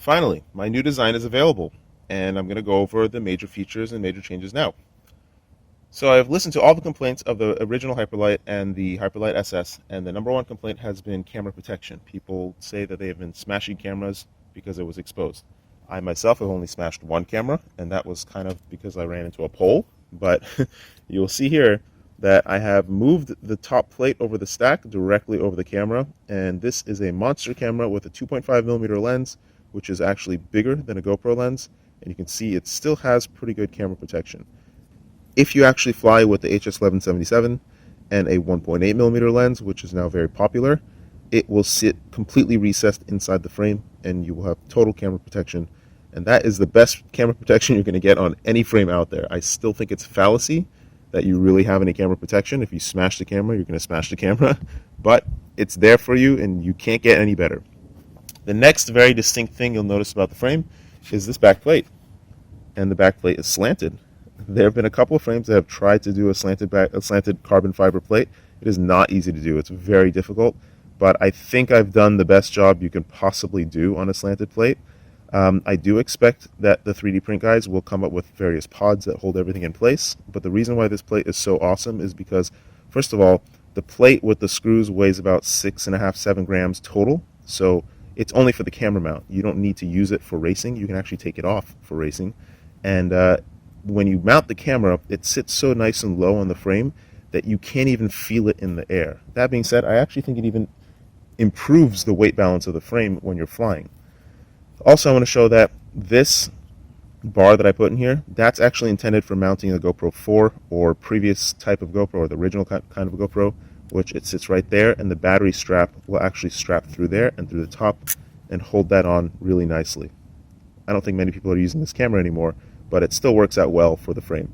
Finally, my new design is available, and I'm going to go over the major features and major changes now. So I've listened to all the complaints of the original Hyperlite and the Hyperlite SS, and the number one complaint has been camera protection. People say that they have been smashing cameras because it was exposed. I myself have only smashed one camera, and that was kind of because I ran into a pole, but you'll see here that I have moved the top plate over the stack directly over the camera, and this is a monster camera with a 2.5mm lens, which is actually bigger than a GoPro lens, and you can see it still has pretty good camera protection. If you actually fly with the HS1177 and a 1.8mm lens, which is now very popular, it will sit completely recessed inside the frame, and you will have total camera protection, and that is the best camera protection you're going to get on any frame out there. I still think it's a fallacy that you really have any camera protection. If you smash the camera, you're going to smash the camera, but it's there for you, and you can't get any better. The next very distinct thing you'll notice about the frame is this back plate, and the back plate is slanted. There have been a couple of frames that have tried to do a slanted carbon fiber plate. It is not easy to do. It's very difficult, but I think I've done the best job you can possibly do on a slanted plate. I do expect that the 3D print guys will come up with various pods that hold everything in place, but the reason why this plate is so awesome is because, first of all, the plate with the screws weighs about 6.5, 7 grams total, so it's only for the camera mount. You don't need to use it for racing. You can actually take it off for racing, and when you mount the camera, it sits so nice and low on the frame that you can't even feel it in the air. That being said, I actually think it even improves the weight balance of the frame when you're flying. Also, I want to show that this bar that I put in here, that's actually intended for mounting a GoPro 4 or previous type of GoPro, or the original kind of a GoPro, which it sits right there, and the battery strap will actually strap through there and through the top and hold that on really nicely. I don't think many people are using this camera anymore, but it still works out well for the frame.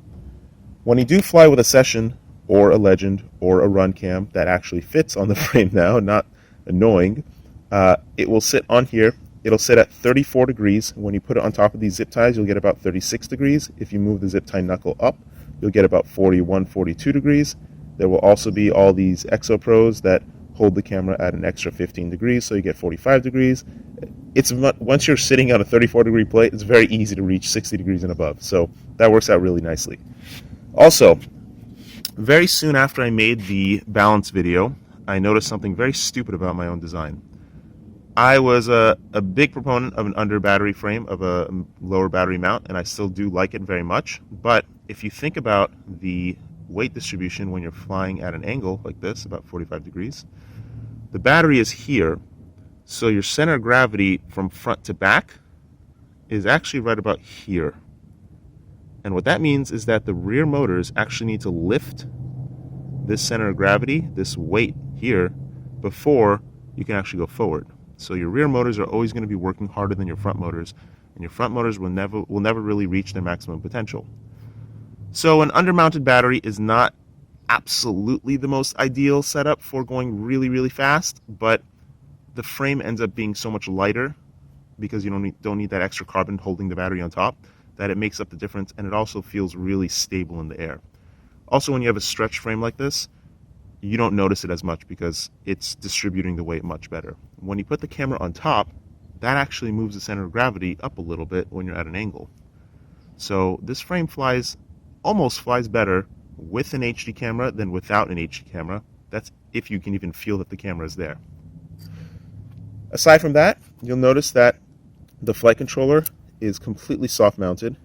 When you do fly with a Session or a Legend or a Run cam that actually fits on the frame now, not annoying, it will sit on here. It'll sit at 34 degrees. When you put it on top of these zip ties, you'll get about 36 degrees. If you move the zip tie knuckle up, you'll get about 41, 42 degrees. There will also be all these Exo Pros that hold the camera at an extra 15 degrees, so you get 45 degrees. Once you're sitting on a 34-degree plate, it's very easy to reach 60 degrees and above, so that works out really nicely. Also, very soon after I made the balance video, I noticed something very stupid about my own design. I was a big proponent of an under battery frame, of a lower battery mount, and I still do like it very much, but if you think about the weight distribution when you're flying at an angle like this, about 45 degrees, the battery is here, so your center of gravity from front to back is actually right about here. And what that means is that the rear motors actually need to lift this center of gravity, this weight here, before you can actually go forward. So your rear motors are always going to be working harder than your front motors, and your front motors will never really reach their maximum potential. So an undermounted battery is not absolutely the most ideal setup for going really, really fast, but the frame ends up being so much lighter because you don't need that extra carbon holding the battery on top, that it makes up the difference, and it also feels really stable in the air. Also, when you have a stretch frame like this, you don't notice it as much because it's distributing the weight much better. When you put the camera on top, that actually moves the center of gravity up a little bit when you're at an angle. So this frame almost flies better with an HD camera than without an HD camera. That's if you can even feel that the camera is there. Aside from that, you'll notice that the flight controller is completely soft mounted.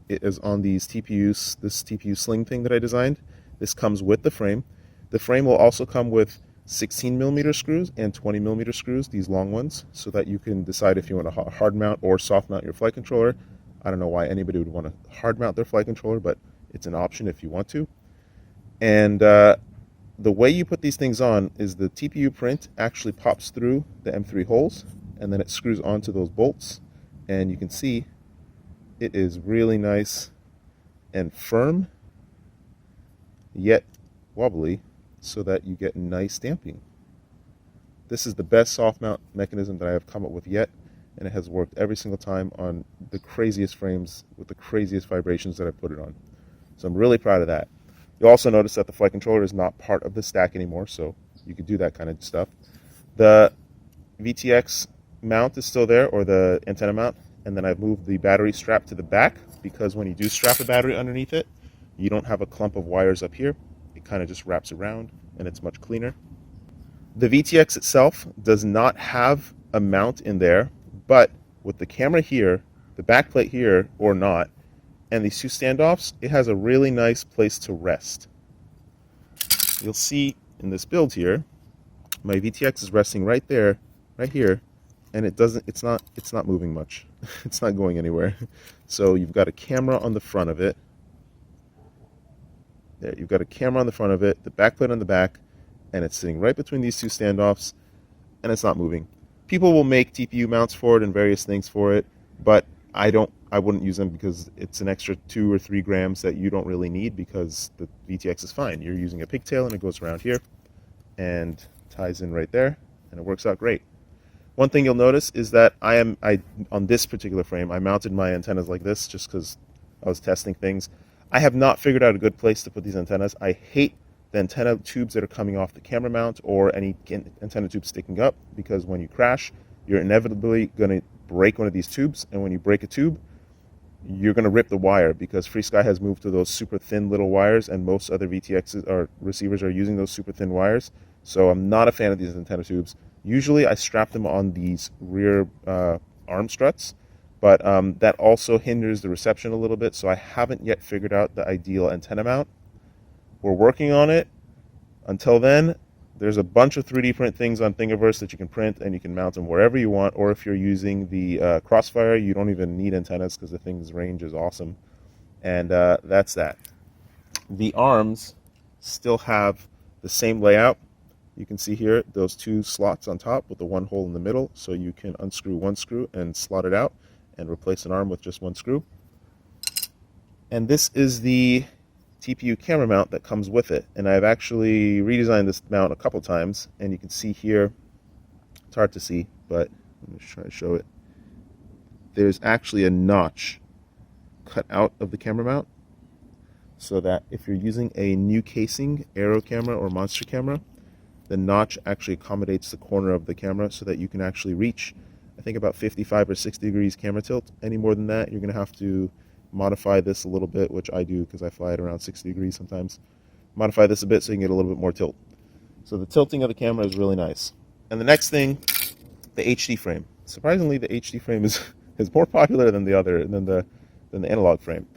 It is on this TPU sling thing that I designed. This comes with the frame. The frame will also come with 16mm screws and 20mm screws, these long ones, so that you can decide if you want to hard mount or soft mount your flight controller. I don't know why anybody would want to hard mount their flight controller, but it's an option if you want to. And the way you put these things on is the TPU print actually pops through the M3 holes, and then it screws onto those bolts, and you can see it is really nice and firm, yet wobbly, so that you get nice damping. This is the best soft mount mechanism that I have come up with yet, and it has worked every single time on the craziest frames with the craziest vibrations that I put it on. So I'm really proud of that. You'll also notice that the flight controller is not part of the stack anymore, so you could do that kind of stuff. The VTX mount is still there, or the antenna mount, and then I've moved the battery strap to the back, because when you do strap a battery underneath it, you don't have a clump of wires up here. It kind of just wraps around, and it's much cleaner. The VTX itself does not have a mount in there, but with the camera here, the back plate here, or not, and these two standoffs, it has a really nice place to rest. You'll see in this build here, my VTX is resting right there, right here, and it's not moving much. It's not going anywhere. So you've got a camera on the front of it. There, you've got a camera on the front of it, the back plate on the back, and it's sitting right between these two standoffs, and it's not moving. People will make TPU mounts for it and various things for it, but I wouldn't use them, because it's an extra 2 or 3 grams that you don't really need, because the VTX is fine. You're using a pigtail, and it goes around here and ties in right there, and it works out great. One thing you'll notice is that on this particular frame, I mounted my antennas like this just because I was testing things. I have not figured out a good place to put these antennas. I hate the antenna tubes that are coming off the camera mount, or any antenna tube sticking up, because when you crash, you're inevitably going to break one of these tubes, and when you break a tube, you're going to rip the wire, because FreeSky has moved to those super thin little wires, and most other VTXs or receivers are using those super thin wires. So I'm not a fan of these antenna tubes. Usually I strap them on these rear arm struts, but that also hinders the reception a little bit, so I haven't yet figured out the ideal antenna mount. We're working on it. Until then, there's a bunch of 3D print things on Thingiverse that you can print, and you can mount them wherever you want, or if you're using the Crossfire, you don't even need antennas, because the thing's range is awesome. And that's that. The arms still have the same layout. You can see here those 2 slots on top with the 1 hole in the middle, so you can unscrew 1 screw and slot it out and replace an arm with just 1 screw. And this is the Tpu camera mount that comes with it, and I've actually redesigned this mount a couple times, and you can see here, it's hard to see, but let me try to show it. There's actually a notch cut out of the camera mount, so that if you're using a new casing, Aero camera or Monster camera, the notch actually accommodates the corner of the camera, so that you can actually reach, I think, about 55 or 60 degrees camera tilt. Any more than that, you're going to have to modify this a little bit, which I do because I fly it around 60 degrees sometimes. Modify this a bit so you can get a little bit more tilt. So the tilting of the camera is really nice. And the next thing, the HD frame. Surprisingly, the HD frame is more popular than the analog frame.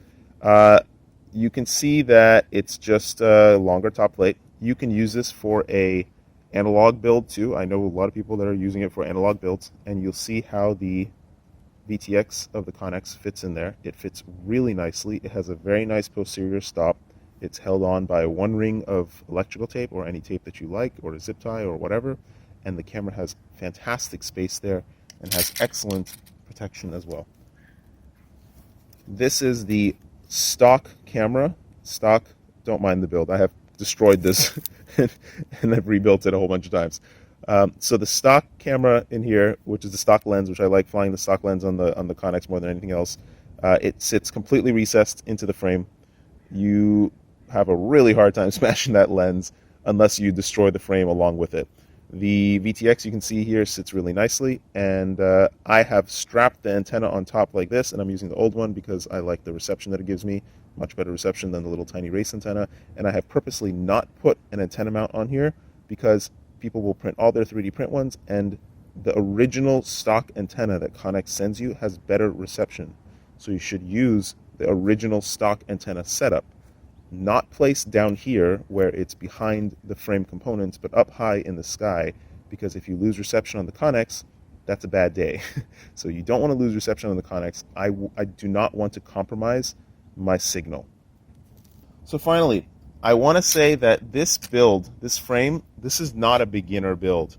You can see that it's just a longer top plate. You can use this for a analog build too. I know a lot of people that are using it for analog builds, and you'll see how the VTX of the Connex fits in there. It fits really nicely. It has a very nice posterior stop. It's held on by 1 ring of electrical tape, or any tape that you like, or a zip tie or whatever, and the camera has fantastic space there and has excellent protection as well. This is the stock camera. Stock, don't mind the build. I have destroyed this and I've rebuilt it a whole bunch of times. So the stock camera in here, which is the stock lens, which I like flying the stock lens on the Connex more than anything else, it sits completely recessed into the frame. You have a really hard time smashing that lens unless you destroy the frame along with it. The VTX, you can see here, sits really nicely, and I have strapped the antenna on top like this, and I'm using the old one because I like the reception that it gives me. Much better reception than the little tiny race antenna. And I have purposely not put an antenna mount on here because people will print all their 3D print ones, and the original stock antenna that Connex sends you has better reception. So you should use the original stock antenna setup, not placed down here where it's behind the frame components, but up high in the sky, because if you lose reception on the Connex, that's a bad day. So you don't want to lose reception on the Connex. I do not want to compromise my signal. So finally, I want to say that this build, this frame, this is not a beginner build.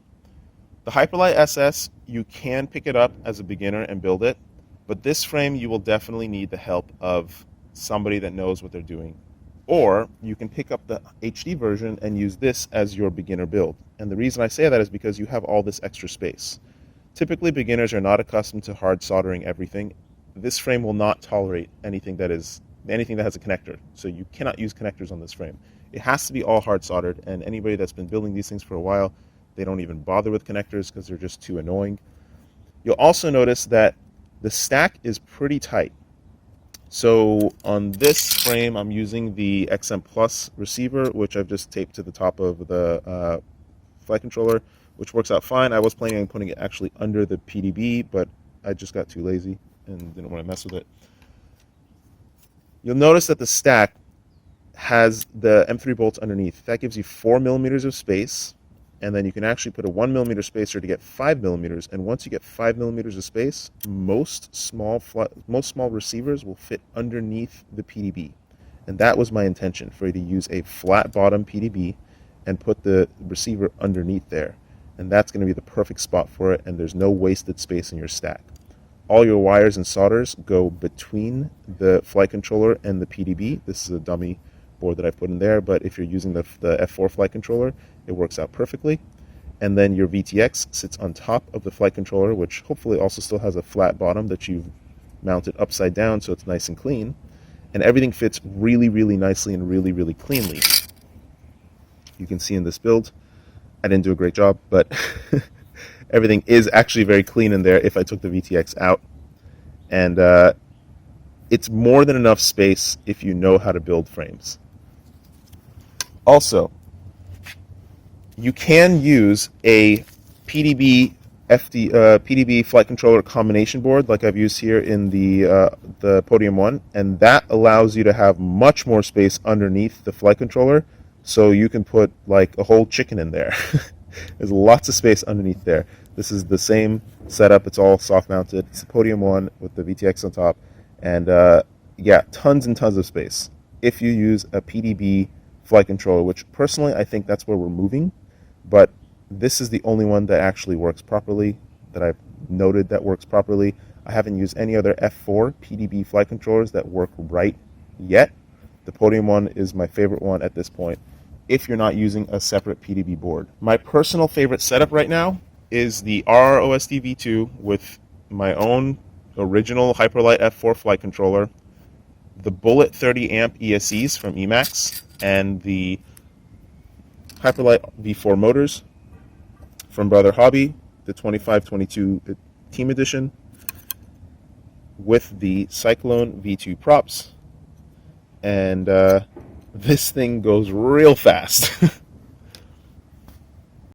The Hyperlite SS, you can pick it up as a beginner and build it, but this frame you will definitely need the help of somebody that knows what they're doing. Or you can pick up the HD version and use this as your beginner build. And the reason I say that is because you have all this extra space. Typically beginners are not accustomed to hard soldering everything. This frame will not tolerate anything that has a connector. So you cannot use connectors on this frame. It has to be all hard soldered, and anybody that's been building these things for a while, they don't even bother with connectors because they're just too annoying. You'll also notice that the stack is pretty tight. So on this frame, I'm using the XM Plus receiver, which I've just taped to the top of the flight controller, which works out fine. I was planning on putting it actually under the PDB, but I just got too lazy and didn't want to mess with it. You'll notice that the stack has the M3 bolts underneath. That gives you 4 millimeters of space, and then you can actually put a 1 millimeter spacer to get 5 millimeters. And once you get 5 millimeters of space, most small receivers will fit underneath the PDB. And that was my intention, for you to use a flat bottom PDB and put the receiver underneath there. And that's going to be the perfect spot for it, and there's no wasted space in your stack. All your wires and solders go between the flight controller and the PDB. This is a dummy board that I've put in there, but if you're using the F4 flight controller, it works out perfectly. And then your VTX sits on top of the flight controller, which hopefully also still has a flat bottom that you've mounted upside down so it's nice and clean. And everything fits really, really nicely and really, really cleanly. You can see in this build, I didn't do a great job, but everything is actually very clean in there if I took the VTX out. And it's more than enough space if you know how to build frames. Also, you can use a PDB flight controller combination board like I've used here in the Podium 1, and that allows you to have much more space underneath the flight controller, so you can put like a whole chicken in there. There's lots of space underneath there. This is the same setup. It's all soft mounted. It's the Podium 1 with the VTX on top, and yeah, tons and tons of space if you use a PDB flight controller, which personally I think that's where we're moving, but this is the only one that actually works properly, that I've noted that works properly. I haven't used any other F4 PDB flight controllers that work right yet. The Podium 1 is my favorite one at this point, if you're not using a separate PDB board. My personal favorite setup right now is the RROSD V2 with my own original Hyperlite F4 flight controller, the Bullet 30 amp ESCs from Emax, and the Hyperlite V4 motors from Brother Hobby, the 2522 Team Edition, with the Cyclone V2 props. And this thing goes real fast.